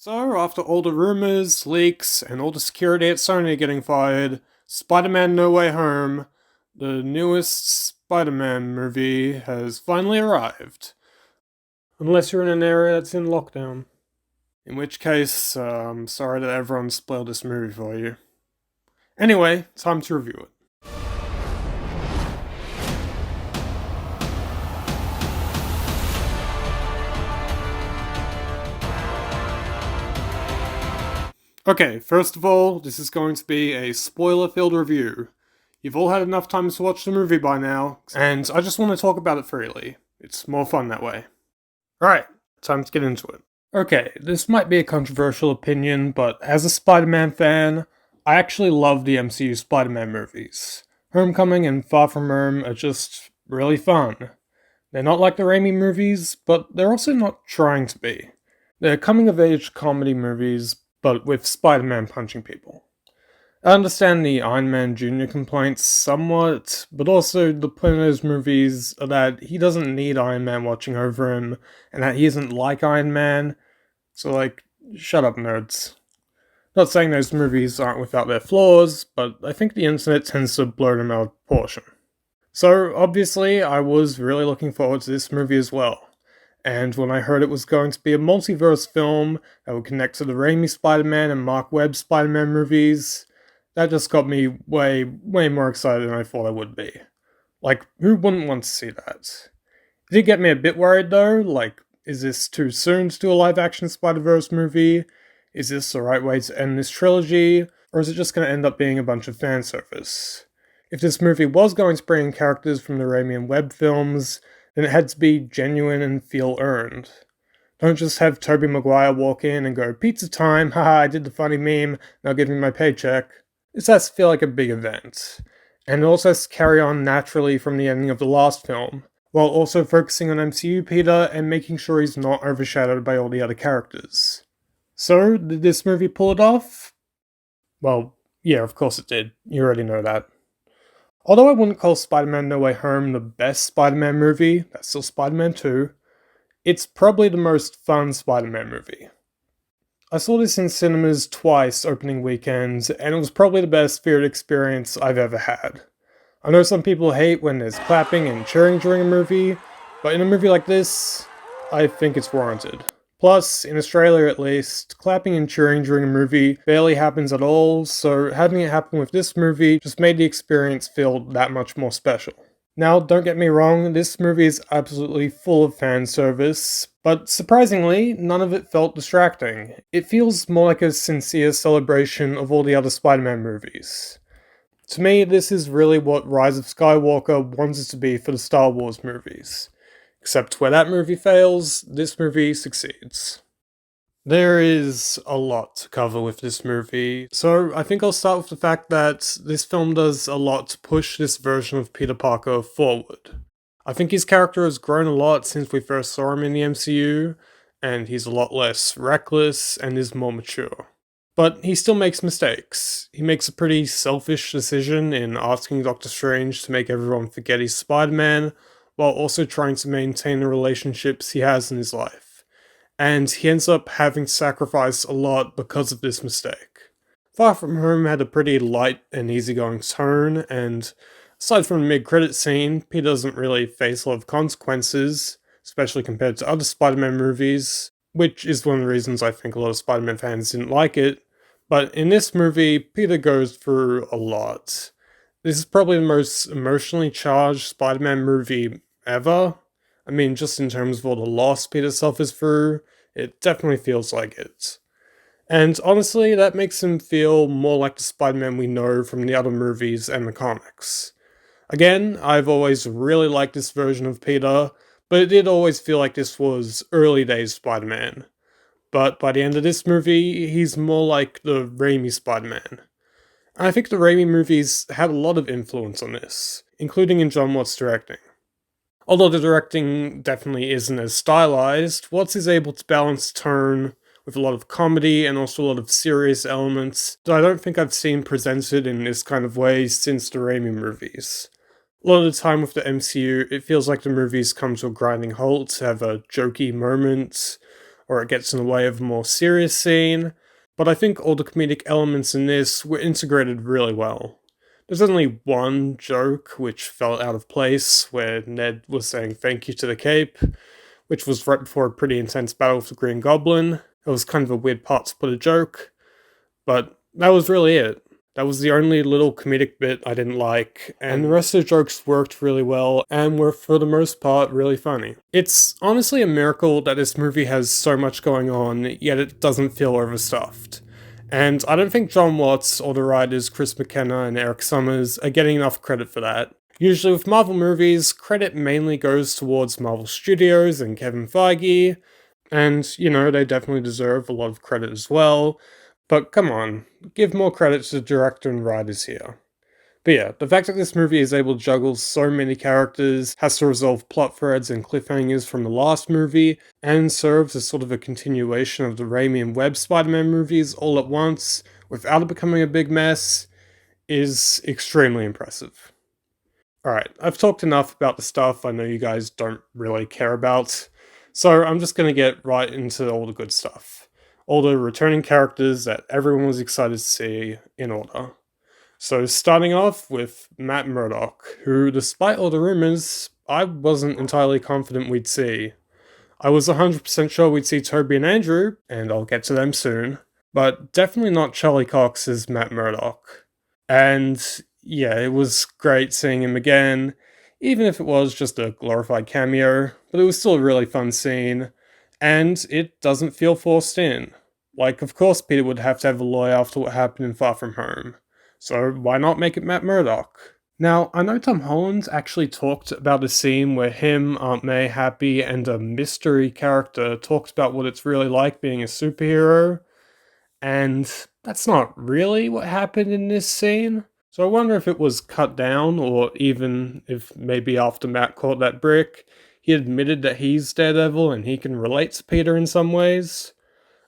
So, after all the rumors, leaks, and all the security at Sony getting fired, Spider-Man No Way Home, the newest Spider-Man movie, has finally arrived. Unless you're in an area that's in lockdown. In which case, I'm sorry that everyone spoiled this movie for you. Anyway, time to review it. Okay, first of all, this is going to be a spoiler-filled review. You've all had enough time to watch the movie by now, and I just want to talk about it freely. It's more fun that way. Alright, time to get into it. Okay, this might be a controversial opinion, but as a Spider-Man fan, I actually love the MCU Spider-Man movies. Homecoming and Far From Home are just really fun. They're not like the Raimi movies, but they're also not trying to be. They're coming-of-age comedy movies, but with Spider-Man punching people. I understand the Iron Man Jr. complaints somewhat, but also the point of those movies are that he doesn't need Iron Man watching over him, and that he isn't like Iron Man. So, shut up, nerds. Not saying those movies aren't without their flaws, but I think the internet tends to blow them out of proportion. So, obviously, I was really looking forward to this movie as well. And when I heard it was going to be a multiverse film that would connect to the Raimi Spider-Man and Mark Webb Spider-Man movies, that just got me way more excited than I thought I would be. Who wouldn't want to see that? It did get me a bit worried though, is this too soon to do a live-action Spider-Verse movie? Is this the right way to end this trilogy? Or is it just going to end up being a bunch of fan service? If this movie was going to bring in characters from the Raimi and Webb films, then it had to be genuine and feel earned. Don't just have Tobey Maguire walk in and go, "Pizza time, haha, I did the funny meme, now give me my paycheck." This has to feel like a big event. And it also has to carry on naturally from the ending of the last film, while also focusing on MCU Peter and making sure he's not overshadowed by all the other characters. So, did this movie pull it off? Well, yeah, of course it did. You already know that. Although I wouldn't call Spider-Man No Way Home the best Spider-Man movie, that's still Spider-Man 2, it's probably the most fun Spider-Man movie. I saw this in cinemas twice opening weekend, and it was probably the best theater experience I've ever had. I know some people hate when there's clapping and cheering during a movie, but in a movie like this, I think it's warranted. Plus, in Australia at least, clapping and cheering during a movie barely happens at all, so having it happen with this movie just made the experience feel that much more special. Now, don't get me wrong, this movie is absolutely full of fan service, but surprisingly, none of it felt distracting. It feels more like a sincere celebration of all the other Spider-Man movies. To me, this is really what Rise of Skywalker wanted to be for the Star Wars movies. Except where that movie fails, this movie succeeds. There is a lot to cover with this movie, so I think I'll start with the fact that this film does a lot to push this version of Peter Parker forward. I think his character has grown a lot since we first saw him in the MCU, and he's a lot less reckless and is more mature. But he still makes mistakes. He makes a pretty selfish decision in asking Doctor Strange to make everyone forget he's Spider-Man, while also trying to maintain the relationships he has in his life. And he ends up having to sacrifice a lot because of this mistake. Far From Home had a pretty light and easygoing tone, and aside from the mid-credit scene, Peter doesn't really face a lot of consequences, especially compared to other Spider-Man movies, which is one of the reasons I think a lot of Spider-Man fans didn't like it. But in this movie, Peter goes through a lot. This is probably the most emotionally charged Spider-Man movie ever. I mean, just in terms of all the loss Peter suffers through, it definitely feels like it. And honestly, that makes him feel more like the Spider-Man we know from the other movies and the comics. Again, I've always really liked this version of Peter, but it did always feel like this was early days Spider-Man. But by the end of this movie, he's more like the Raimi Spider-Man. And I think the Raimi movies had a lot of influence on this, including in John Watts' directing. Although the directing definitely isn't as stylized, Watts is able to balance tone with a lot of comedy and also a lot of serious elements that I don't think I've seen presented in this kind of way since the Raimi movies. A lot of the time with the MCU, it feels like the movies come to a grinding halt, have a jokey moment, or it gets in the way of a more serious scene, but I think all the comedic elements in this were integrated really well. There's only one joke which felt out of place, where Ned was saying thank you to the cape, which was right before a pretty intense battle with the Green Goblin. It was kind of a weird part to put a joke, but that was really it. That was the only little comedic bit I didn't like, and the rest of the jokes worked really well and were for the most part really funny. It's honestly a miracle that this movie has so much going on, yet it doesn't feel overstuffed. And I don't think John Watts or the writers Chris McKenna and Eric Summers are getting enough credit for that. Usually with Marvel movies, credit mainly goes towards Marvel Studios and Kevin Feige, and, you know, they definitely deserve a lot of credit as well. But come on, give more credit to the director and writers here. But yeah, the fact that this movie is able to juggle so many characters, has to resolve plot threads and cliffhangers from the last movie, and serves as sort of a continuation of the Raimi and Webb Spider-Man movies all at once, without it becoming a big mess, is extremely impressive. Alright, I've talked enough about the stuff I know you guys don't really care about, so I'm just gonna get right into all the good stuff. All the returning characters that everyone was excited to see in order. So starting off with Matt Murdock, who, despite all the rumors, I wasn't entirely confident we'd see. I was 100% sure we'd see Toby and Andrew, and I'll get to them soon, but definitely not Charlie Cox as Matt Murdock. And yeah, it was great seeing him again, even if it was just a glorified cameo, but it was still a really fun scene, and it doesn't feel forced in. Like, of course Peter would have to have a lawyer after what happened in Far From Home, so why not make it Matt Murdock? Now, I know Tom Holland actually talked about a scene where him, Aunt May, Happy, and a mystery character talked about what it's really like being a superhero, and that's not really what happened in this scene. So I wonder if it was cut down, or even if maybe after Matt caught that brick, he admitted that he's Daredevil and he can relate to Peter in some ways.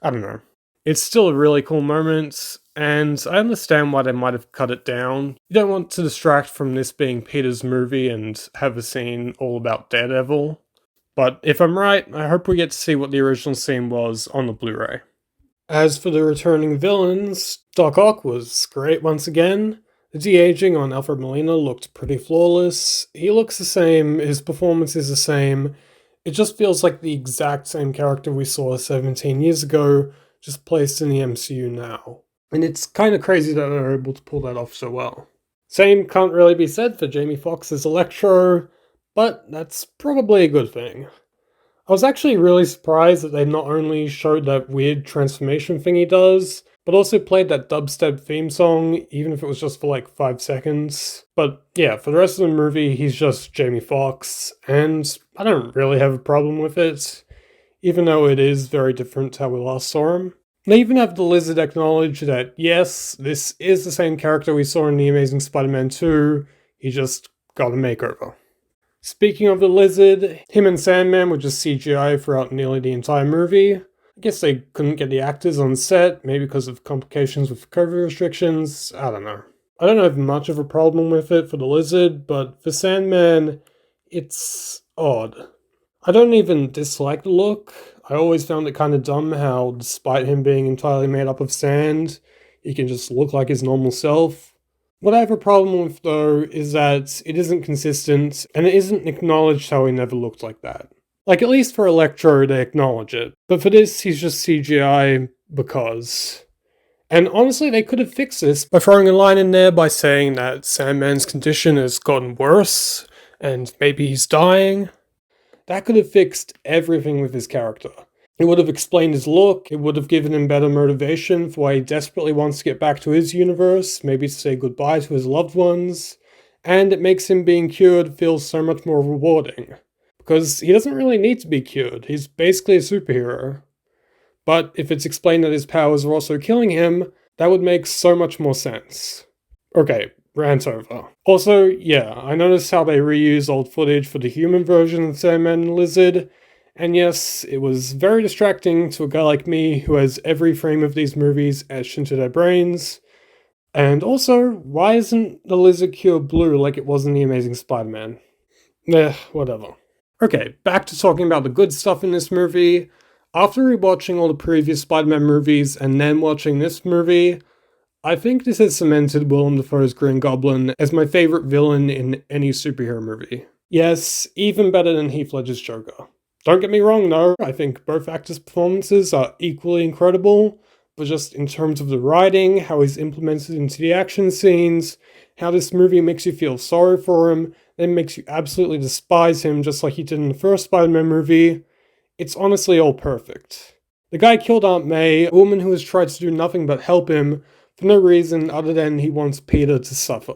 I don't know. It's still a really cool moment, and I understand why they might have cut it down. You don't want to distract from this being Peter's movie and have a scene all about Daredevil. But if I'm right, I hope we get to see what the original scene was on the Blu-ray. As for the returning villains, Doc Ock was great once again. The de-aging on Alfred Molina looked pretty flawless. He looks the same, his performance is the same. It just feels like the exact same character we saw 17 years ago, just placed in the MCU now. And it's kind of crazy that they're able to pull that off so well. Same can't really be said for Jamie Foxx as Electro, but that's probably a good thing. I was actually really surprised that they not only showed that weird transformation thing he does, but also played that dubstep theme song, even if it was just for like 5 seconds. But yeah, for the rest of the movie, he's just Jamie Foxx, and I don't really have a problem with it, even though it is very different to how we last saw him. They even have the Lizard acknowledge that, yes, this is the same character we saw in The Amazing Spider-Man 2, he just got a makeover. Speaking of the Lizard, him and Sandman were just CGI throughout nearly the entire movie. I guess they couldn't get the actors on set, maybe because of complications with COVID restrictions, I don't know. I don't have much of a problem with it for the Lizard, but for Sandman, it's odd. I don't even dislike the look. I always found it kind of dumb how, despite him being entirely made up of sand, he can just look like his normal self. What I have a problem with, though, is that it isn't consistent, and it isn't acknowledged how he never looked like that. Like, at least for Electro, they acknowledge it. But for this, he's just CGI because. And honestly, they could have fixed this by throwing a line in there by saying that Sandman's condition has gotten worse, and maybe he's dying. That could have fixed everything with his character. It would have explained his look, it would have given him better motivation for why he desperately wants to get back to his universe, maybe to say goodbye to his loved ones, and it makes him being cured feel so much more rewarding. Because he doesn't really need to be cured, he's basically a superhero. But if it's explained that his powers are also killing him, that would make so much more sense. Okay, rant over. Also, yeah, I noticed how they reuse old footage for the human version of Sandman and Lizard, and yes, it was very distracting to a guy like me who has every frame of these movies etched into their brains. And also, why isn't the Lizard cure blue like it was in The Amazing Spider-Man? Whatever. Okay, back to talking about the good stuff in this movie. After rewatching all the previous Spider-Man movies and then watching this movie, I think this has cemented Willem Dafoe's Green Goblin as my favorite villain in any superhero movie. Yes, even better than Heath Ledger's Joker. Don't get me wrong though, I think both actors' performances are equally incredible, but just in terms of the writing, how he's implemented into the action scenes, how this movie makes you feel sorry for him, then makes you absolutely despise him just like he did in the first Spider-Man movie, it's honestly all perfect. The guy killed Aunt May, a woman who has tried to do nothing but help him, for no reason other than he wants Peter to suffer.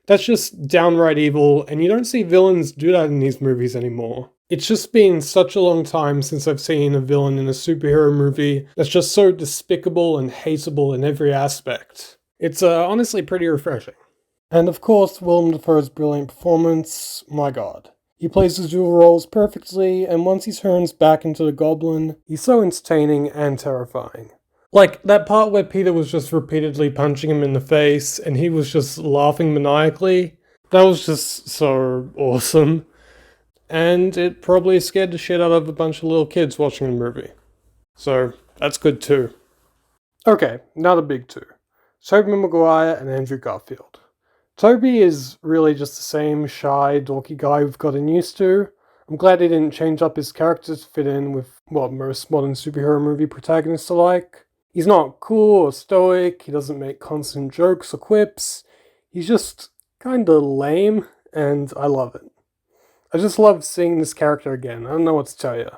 That's just downright evil, and you don't see villains do that in these movies anymore. It's just been such a long time since I've seen a villain in a superhero movie that's just so despicable and hateable in every aspect. It's honestly pretty refreshing. And of course, Willem Dafoe's brilliant performance, my god. He plays his dual roles perfectly, and once he turns back into the Goblin, he's so entertaining and terrifying. Like, that part where Peter was just repeatedly punching him in the face, and he was just laughing maniacally, that was just so awesome. And it probably scared the shit out of a bunch of little kids watching the movie. So, that's good too. Okay, now the big two. Tobey Maguire and Andrew Garfield. Toby is really just the same shy, dorky guy we've gotten used to. I'm glad he didn't change up his character to fit in with what most modern superhero movie protagonists are like. He's not cool or stoic, he doesn't make constant jokes or quips. He's just kinda lame, and I love it. I just love seeing this character again, I don't know what to tell you.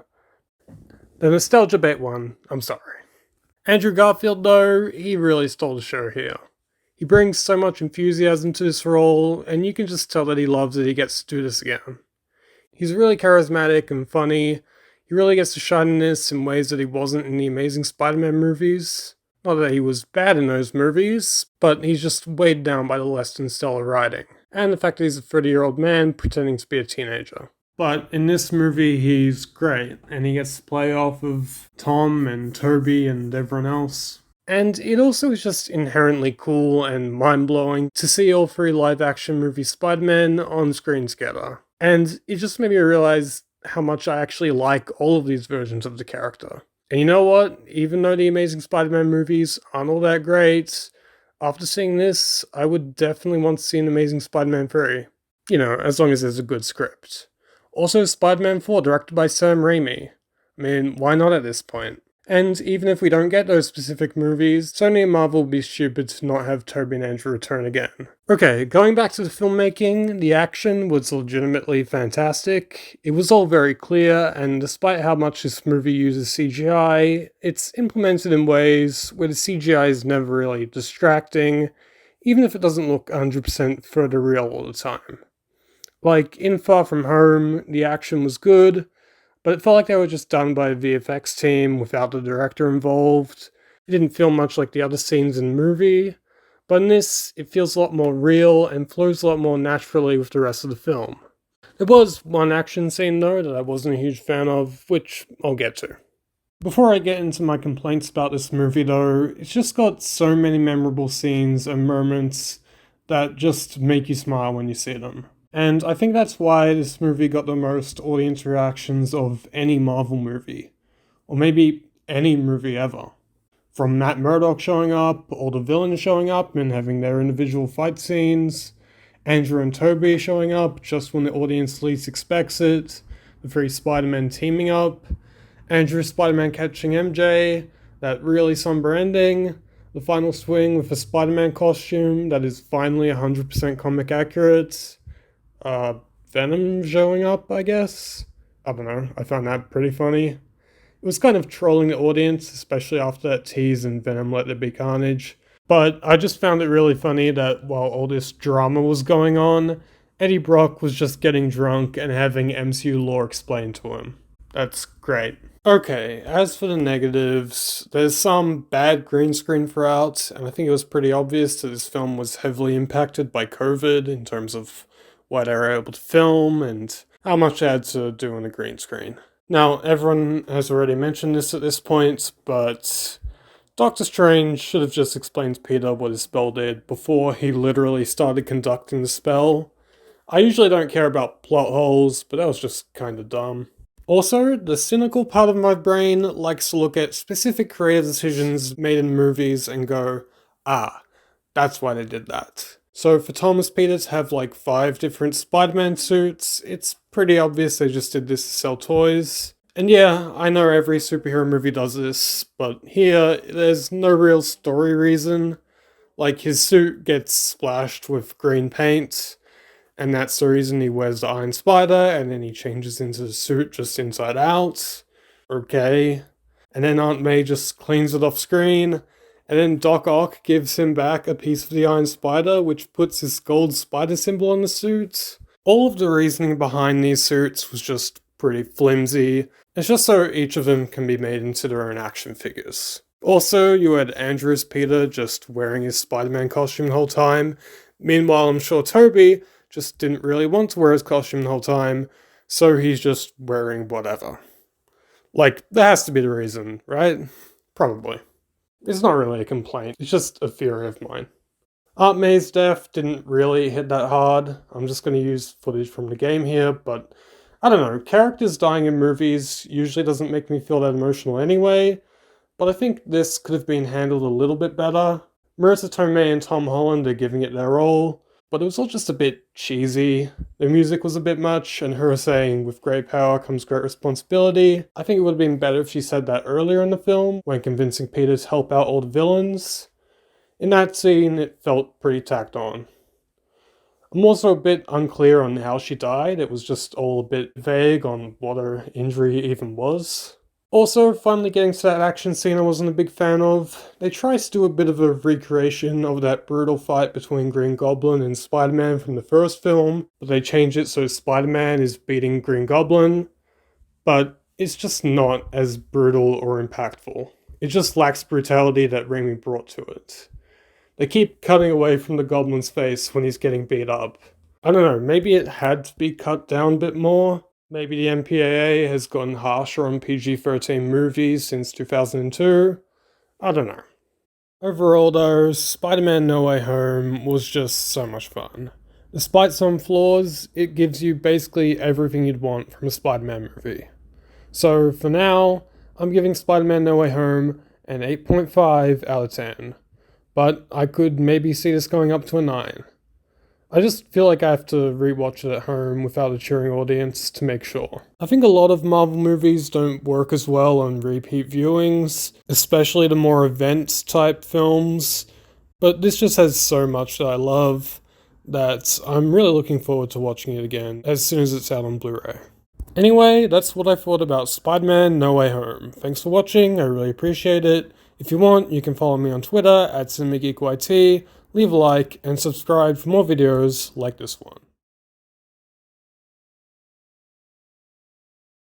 The nostalgia bait one, I'm sorry. Andrew Garfield though, he really stole the show here. He brings so much enthusiasm to this role, and you can just tell that he loves that he gets to do this again. He's really charismatic and funny. He really gets to shine in this in ways that he wasn't in the Amazing Spider-Man movies. Not that he was bad in those movies, but he's just weighed down by the less than stellar writing, and the fact that he's a 30-year-old man pretending to be a teenager. But in this movie, he's great, and he gets to play off of Tom and Toby and everyone else. And it also is just inherently cool and mind-blowing to see all three live-action movie Spider-Man on screen together. And it just made me realize how much I actually like all of these versions of the character. And you know what? Even though the Amazing Spider-Man movies aren't all that great, after seeing this, I would definitely want to see an Amazing Spider-Man 3. You know, as long as there's a good script. Also, Spider-Man 4, directed by Sam Raimi. I mean, why not at this point? And even if we don't get those specific movies, Sony and Marvel would be stupid to not have Tobey and Andrew return again. Okay, going back to the filmmaking, the action was legitimately fantastic. It was all very clear, and despite how much this movie uses CGI, it's implemented in ways where the CGI is never really distracting, even if it doesn't look 100% photoreal all the time. Like, in Far From Home, the action was good, but it felt like they were just done by a VFX team without the director involved. It didn't feel much like the other scenes in the movie, but in this, it feels a lot more real and flows a lot more naturally with the rest of the film. There was one action scene though that I wasn't a huge fan of, which I'll get to. Before I get into my complaints about this movie though, it's just got so many memorable scenes and moments that just make you smile when you see them. And I think that's why this movie got the most audience reactions of any Marvel movie. Or maybe any movie ever. From Matt Murdock showing up, all the villains showing up and having their individual fight scenes, Andrew and Toby showing up just when the audience least expects it, the three Spider-Men teaming up, Andrew Spider-Man catching MJ, that really somber ending, the final swing with a Spider-Man costume that is finally 100% comic accurate, Venom showing up, I guess? I don't know, I found that pretty funny. It was kind of trolling the audience, especially after that tease and Venom Let There Be Carnage. But I just found it really funny that while all this drama was going on, Eddie Brock was just getting drunk and having MCU lore explained to him. That's great. Okay, as for the negatives, there's some bad green screen throughout, and I think it was pretty obvious that this film was heavily impacted by COVID in terms of what they were able to film and how much they had to do on the green screen. Now, everyone has already mentioned this at this point, but Doctor Strange should have just explained to Peter what his spell did before he literally started conducting the spell. I usually don't care about plot holes, but that was just kinda dumb. Also, the cynical part of my brain likes to look at specific creative decisions made in movies and go, ah, that's why they did that. So for Thomas Peter to have like 5 different Spider-Man suits, it's pretty obvious they just did this to sell toys. And yeah, I know every superhero movie does this, but here, there's no real story reason. Like, his suit gets splashed with green paint, and that's the reason he wears the Iron Spider, and then he changes into the suit just inside out. Okay. And then Aunt May just cleans it off screen, and then Doc Ock gives him back a piece of the Iron Spider, which puts his gold spider symbol on the suit. All of the reasoning behind these suits was just pretty flimsy. It's just so each of them can be made into their own action figures. Also, you had Andrew's Peter just wearing his Spider-Man costume the whole time. Meanwhile, I'm sure Toby just didn't really want to wear his costume the whole time, so he's just wearing whatever. Like, that has to be the reason, right? Probably. It's not really a complaint, it's just a theory of mine. Aunt May's death didn't really hit that hard. I'm just going to use footage from the game here, but I don't know, characters dying in movies usually doesn't make me feel that emotional anyway, but I think this could have been handled a little bit better. Marissa Tomei and Tom Holland are giving it their all, but it was all just a bit cheesy. The music was a bit much, and her saying, with great power comes great responsibility. I think it would have been better if she said that earlier in the film, when convincing Peter to help out all the villains. In that scene, it felt pretty tacked on. I'm also a bit unclear on how she died. It was just all a bit vague on what her injury even was. Also, finally getting to that action scene I wasn't a big fan of. They try to do a bit of a recreation of that brutal fight between Green Goblin and Spider-Man from the first film, but they change it so Spider-Man is beating Green Goblin, but it's just not as brutal or impactful. It just lacks brutality that Raimi brought to it. They keep cutting away from the Goblin's face when he's getting beat up. I don't know, maybe it had to be cut down a bit more. Maybe the MPAA has gotten harsher on PG-13 movies since 2002. I don't know. Overall though, Spider-Man No Way Home was just so much fun. Despite some flaws, it gives you basically everything you'd want from a Spider-Man movie. So for now, I'm giving Spider-Man No Way Home an 8.5 out of 10. But I could maybe see this going up to a 9. I just feel like I have to rewatch it at home without a cheering audience to make sure. I think a lot of Marvel movies don't work as well on repeat viewings, especially the more event-type films, but this just has so much that I love that I'm really looking forward to watching it again as soon as it's out on Blu-ray. Anyway, that's what I thought about Spider-Man No Way Home. Thanks for watching, I really appreciate it. If you want, you can follow me on Twitter @CinemaGeekYT, leave a like, and subscribe for more videos like this one.